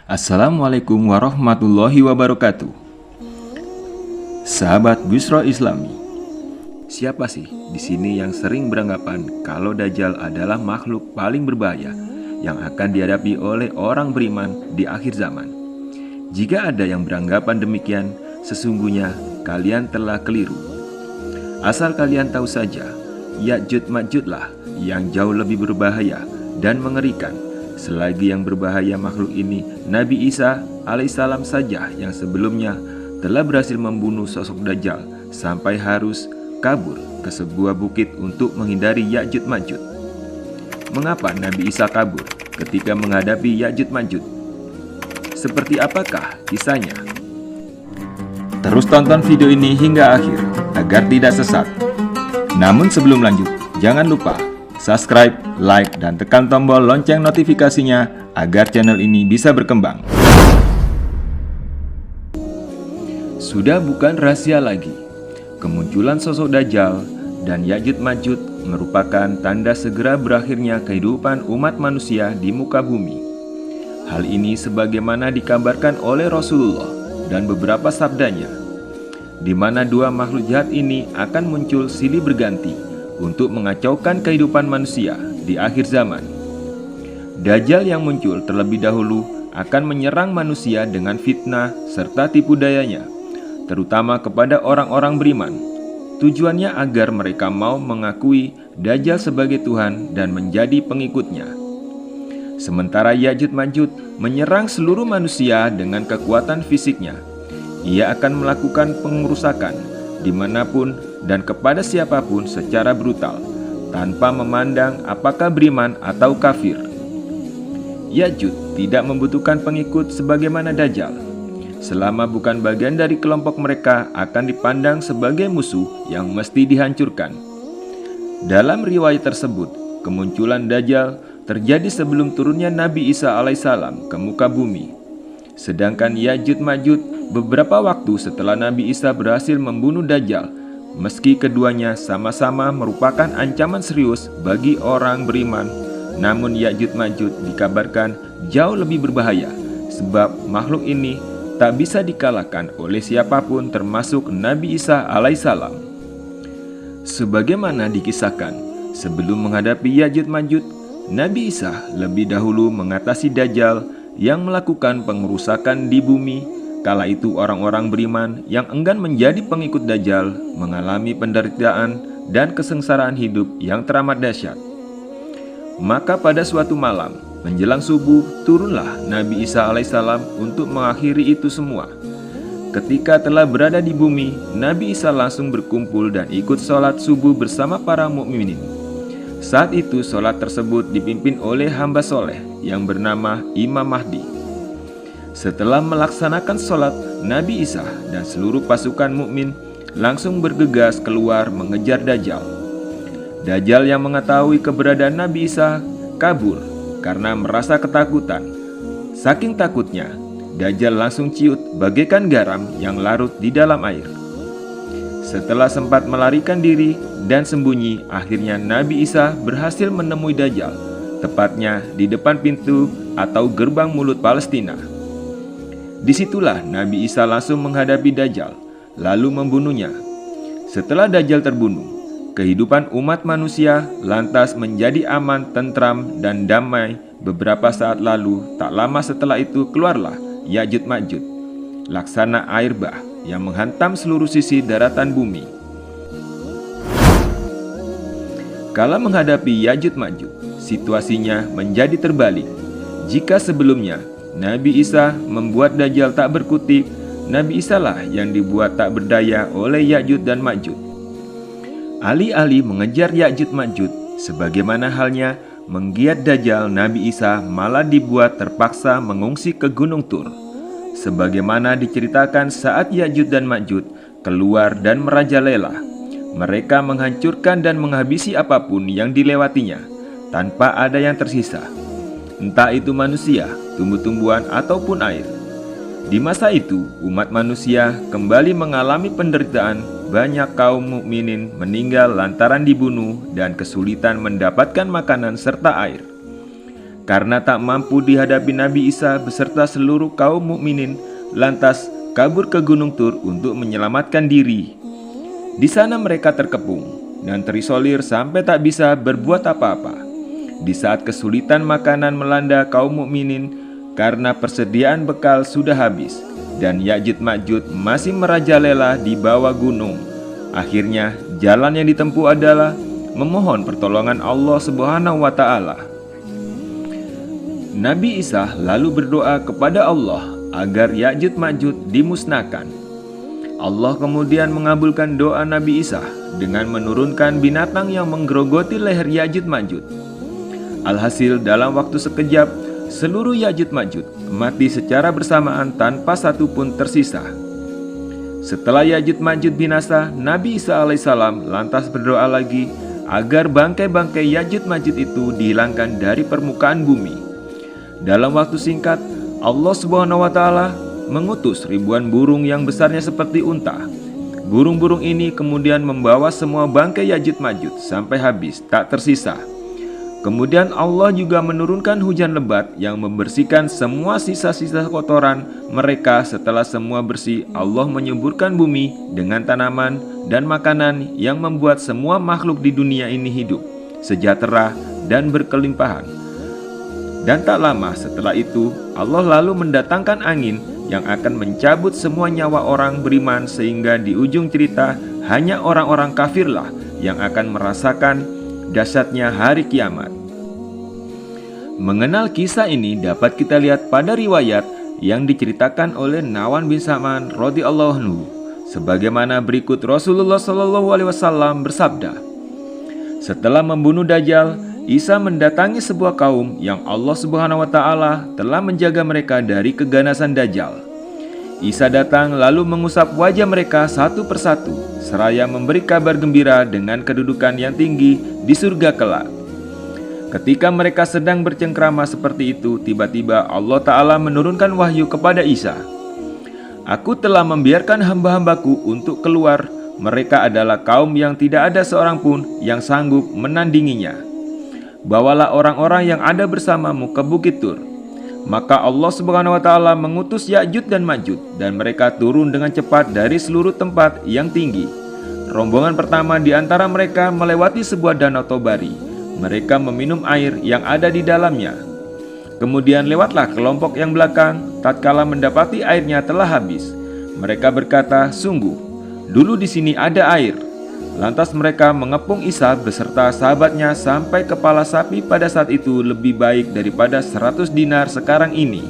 Assalamualaikum warahmatullahi wabarakatuh. Sahabat Busro Islami, siapa sih di sini yang sering beranggapan kalau Dajjal adalah makhluk paling berbahaya yang akan dihadapi oleh orang beriman di akhir zaman? Jika ada yang beranggapan demikian, sesungguhnya kalian telah keliru. Asal kalian tahu saja, Ya'juj Ma'judlah yang jauh lebih berbahaya dan mengerikan. Selagi yang berbahaya makhluk ini, Nabi Isa alaihissalam saja yang sebelumnya telah berhasil membunuh sosok Dajjal sampai harus kabur ke sebuah bukit untuk menghindari Ya'juj Ma'jud. Mengapa Nabi Isa kabur ketika menghadapi Ya'juj Ma'jud? Seperti apakah kisahnya? Terus tonton video ini hingga akhir agar tidak sesat. Namun sebelum lanjut, jangan lupa subscribe, like, dan tekan tombol lonceng notifikasinya agar channel ini bisa berkembang. Sudah bukan rahasia lagi, kemunculan sosok Dajjal dan Ya'juj Ma'jud merupakan tanda segera berakhirnya kehidupan umat manusia di muka bumi. Hal ini sebagaimana dikabarkan oleh Rasulullah dan beberapa sabdanya, di mana dua makhluk jahat ini akan muncul silih berganti untuk mengacaukan kehidupan manusia di akhir zaman. Dajjal yang muncul terlebih dahulu akan menyerang manusia dengan fitnah serta tipu dayanya, terutama kepada orang-orang beriman. Tujuannya agar mereka mau mengakui Dajjal sebagai Tuhan dan menjadi pengikutnya. Sementara Ya'juj Ma'jud menyerang seluruh manusia dengan kekuatan fisiknya. Ia akan melakukan pengerusakan dimanapun dan kepada siapapun secara brutal, tanpa memandang apakah beriman atau kafir. Ya'juj tidak membutuhkan pengikut sebagaimana Dajjal. Selama bukan bagian dari kelompok mereka, akan dipandang sebagai musuh yang mesti dihancurkan. Dalam riwayat tersebut, kemunculan Dajjal terjadi sebelum turunnya Nabi Isa alaihissalam ke muka bumi. Sedangkan Ya'juj Ma'jud beberapa waktu setelah Nabi Isa berhasil membunuh Dajjal. Meski keduanya sama-sama merupakan ancaman serius bagi orang beriman, namun Ya'juj Ma'jud dikabarkan jauh lebih berbahaya, sebab makhluk ini tak bisa dikalahkan oleh siapapun termasuk Nabi Isa alaihissalam. Sebagaimana dikisahkan, sebelum menghadapi Ya'juj Ma'jud, Nabi Isa lebih dahulu mengatasi Dajjal yang melakukan pengerusakan di bumi. Kala itu orang-orang beriman yang enggan menjadi pengikut Dajjal mengalami penderitaan dan kesengsaraan hidup yang teramat dahsyat. Maka pada suatu malam menjelang subuh turunlah Nabi Isa alaihissalam untuk mengakhiri itu semua. Ketika telah berada di bumi, Nabi Isa langsung berkumpul dan ikut sholat subuh bersama para mukminin. Saat itu sholat tersebut dipimpin oleh hamba soleh yang bernama Imam Mahdi. Setelah melaksanakan sholat, Nabi Isa dan seluruh pasukan mukmin langsung bergegas keluar mengejar Dajjal. Dajjal yang mengetahui keberadaan Nabi Isa kabur karena merasa ketakutan. Saking takutnya, Dajjal langsung ciut bagaikan garam yang larut di dalam air. Setelah sempat melarikan diri dan sembunyi, akhirnya Nabi Isa berhasil menemui Dajjal, tepatnya di depan pintu atau gerbang mulut Palestina. Disitulah Nabi Isa langsung menghadapi Dajjal, lalu membunuhnya. Setelah Dajjal terbunuh, kehidupan umat manusia lantas menjadi aman, tentram, dan damai. Beberapa saat lalu, tak lama setelah itu keluarlah Ya'juj Ma'jud, laksana air bah yang menghantam seluruh sisi daratan bumi. Kala menghadapi Ya'juj Ma'jud, situasinya menjadi terbalik. Jika sebelumnya Nabi Isa membuat Dajjal tak berkutik, Nabi Isa lah yang dibuat tak berdaya oleh Ya'juj dan Ma'jud. Alih-alih mengejar Ya'juj Ma'jud, sebagaimana halnya menggiat Dajjal, Nabi Isa malah dibuat terpaksa mengungsi ke Gunung Tur. Sebagaimana diceritakan saat Ya'juj dan Ma'jud keluar dan merajalela, mereka menghancurkan dan menghabisi apapun yang dilewatinya, tanpa ada yang tersisa. Entah itu manusia, tumbuh-tumbuhan, ataupun air. Di masa itu, umat manusia kembali mengalami penderitaan. Banyak kaum mukminin meninggal lantaran dibunuh dan kesulitan mendapatkan makanan serta air. karena tak mampu dihadapi Nabi Isa beserta seluruh kaum mukminin, lantas kabur ke Gunung Tur untuk menyelamatkan diri. Di sana mereka terkepung dan terisolir sampai tak bisa berbuat apa-apa. Di saat kesulitan makanan melanda kaum mukminin karena persediaan bekal sudah habis dan Ya'juj Ma'juj masih merajalela di bawah gunung. Akhirnya jalan yang ditempuh adalah memohon pertolongan Allah Subhanahu wa Ta'ala. Nabi Isa lalu berdoa kepada Allah agar Ya'juj Ma'juj dimusnahkan. Allah kemudian mengabulkan doa Nabi Isa dengan menurunkan binatang yang menggerogoti leher Ya'juj Ma'juj. Alhasil dalam waktu sekejap, seluruh Ya'juj Ma'juj mati secara bersamaan tanpa satu pun tersisa. Setelah Ya'juj Ma'juj binasa, Nabi Isa alaihissalam lantas berdoa lagi agar bangkai-bangkai Ya'juj Ma'juj itu dihilangkan dari permukaan bumi. Dalam waktu singkat, Allah Subhanahu wa Ta'ala mengutus ribuan burung yang besarnya seperti unta. Burung-burung ini kemudian membawa semua bangkai Ya'juj Ma'juj sampai habis, tak tersisa. Kemudian Allah juga menurunkan hujan lebat yang membersihkan semua sisa-sisa kotoran mereka. Setelah semua bersih, Allah menyuburkan bumi dengan tanaman dan makanan yang membuat semua makhluk di dunia ini hidup, sejahtera dan berkelimpahan. Dan tak lama setelah itu, Allah lalu mendatangkan angin yang akan mencabut semua nyawa orang beriman, sehingga di ujung cerita hanya orang-orang kafirlah yang akan merasakan dahsyatnya hari kiamat. Mengenal kisah ini dapat kita lihat pada riwayat yang diceritakan oleh Nawan bin Sam'an radhiyallahu anhu, sebagaimana berikut. Rasulullah SAW bersabda, setelah membunuh Dajjal, Isa mendatangi sebuah kaum yang Allah Subhanahu wa Ta'ala telah menjaga mereka dari keganasan Dajjal. Isa datang lalu mengusap wajah mereka satu persatu, seraya memberi kabar gembira dengan kedudukan yang tinggi di surga kelak. Ketika mereka sedang bercengkrama seperti itu, tiba-tiba Allah Ta'ala menurunkan wahyu kepada Isa. Aku telah membiarkan hamba-hambaku untuk keluar. Mereka adalah kaum yang tidak ada seorang pun yang sanggup menandinginya. Bawalah orang-orang yang ada bersamamu ke Bukit Tur. Maka Allah Subhanahu wa Ta'ala mengutus Ya'juj dan Ma'juj, dan mereka turun dengan cepat dari seluruh tempat yang tinggi. Rombongan pertama di antara mereka melewati sebuah danau Tobari. Mereka meminum air yang ada di dalamnya. Kemudian lewatlah kelompok yang belakang. Tatkala mendapati airnya telah habis, mereka berkata, sungguh, dulu di sini ada air. Lantas mereka mengepung Isa beserta sahabatnya sampai kepala sapi pada saat itu lebih baik daripada 100 dinar sekarang ini.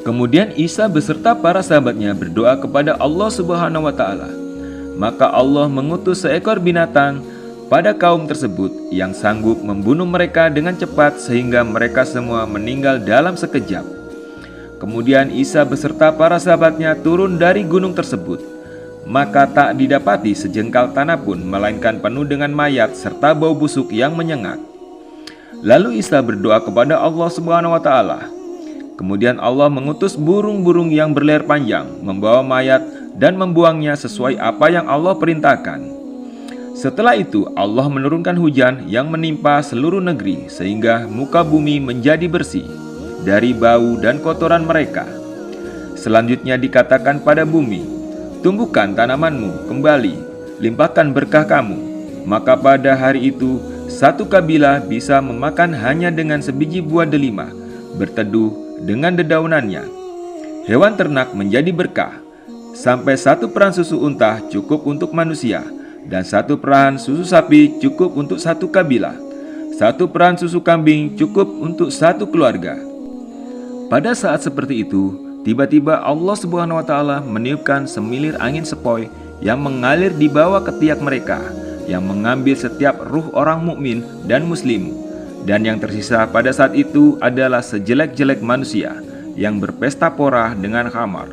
Kemudian Isa beserta para sahabatnya berdoa kepada Allah Subhanahu wa Ta'ala. Maka Allah mengutus seekor binatang pada kaum tersebut yang sanggup membunuh mereka dengan cepat sehingga mereka semua meninggal dalam sekejap. Kemudian Isa beserta para sahabatnya turun dari gunung tersebut. Maka tak didapati sejengkal tanah pun, melainkan penuh dengan mayat serta bau busuk yang menyengat. Lalu Isa berdoa kepada Allah Subhanahu wa Ta'ala. Kemudian Allah mengutus burung-burung yang berleher panjang, membawa mayat dan membuangnya sesuai apa yang Allah perintahkan. Setelah itu Allah menurunkan hujan yang menimpa seluruh negeri, sehingga muka bumi menjadi bersih dari bau dan kotoran mereka. Selanjutnya dikatakan pada bumi, tumbuhkan tanamanmu kembali, limpahkan berkah kamu. Maka pada hari itu, satu kabilah bisa memakan hanya dengan sebiji buah delima, berteduh dengan dedaunannya. Hewan ternak menjadi berkah, sampai satu peran susu unta cukup untuk manusia, dan satu peran susu sapi cukup untuk satu kabilah. Satu peran susu kambing cukup untuk satu keluarga. Pada saat seperti itu, tiba-tiba Allah Subhanahu wa Ta'ala meniupkan semilir angin sepoi yang mengalir di bawah ketiak mereka, yang mengambil setiap ruh orang mukmin dan muslim. Dan yang tersisa pada saat itu adalah sejelek-jelek manusia yang berpesta pora dengan khamar.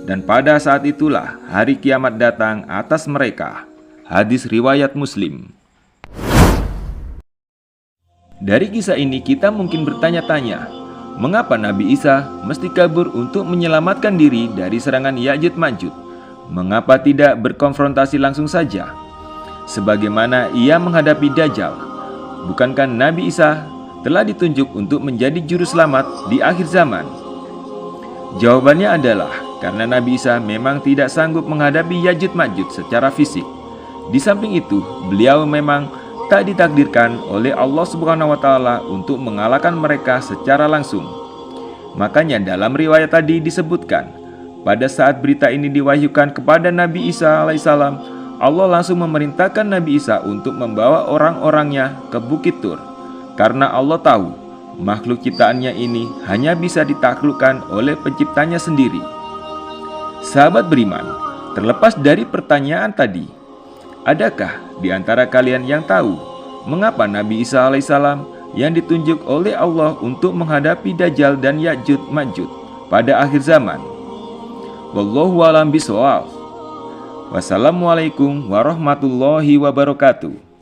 Dan pada saat itulah hari kiamat datang atas mereka. Hadis riwayat Muslim. Dari kisah ini kita mungkin bertanya-tanya, mengapa Nabi Isa mesti kabur untuk menyelamatkan diri dari serangan Ya'juj Ma'juj? Mengapa tidak berkonfrontasi langsung saja sebagaimana ia menghadapi Dajjal? Bukankah Nabi Isa telah ditunjuk untuk menjadi juru selamat di akhir zaman? Jawabannya adalah karena Nabi Isa memang tidak sanggup menghadapi Ya'juj Ma'juj secara fisik. Di samping itu, beliau memang tak ditakdirkan oleh Allah Subhanahu wa Ta'ala untuk mengalahkan mereka secara langsung. Makanya dalam riwayat tadi disebutkan, pada saat berita ini diwahyukan kepada Nabi Isa alaihissalam, Allah langsung memerintahkan Nabi Isa untuk membawa orang-orangnya ke Bukit Tur, karena Allah tahu makhluk ciptaannya ini hanya bisa ditaklukkan oleh penciptanya sendiri. Sahabat beriman, terlepas dari pertanyaan tadi, adakah di antara kalian yang tahu mengapa Nabi Isa alaihissalam yang ditunjuk oleh Allah untuk menghadapi Dajjal dan Ya'juj Ma'juj pada akhir zaman? Wallahu a'lam bishawab. Wassalamualaikum warahmatullahi wabarakatuh.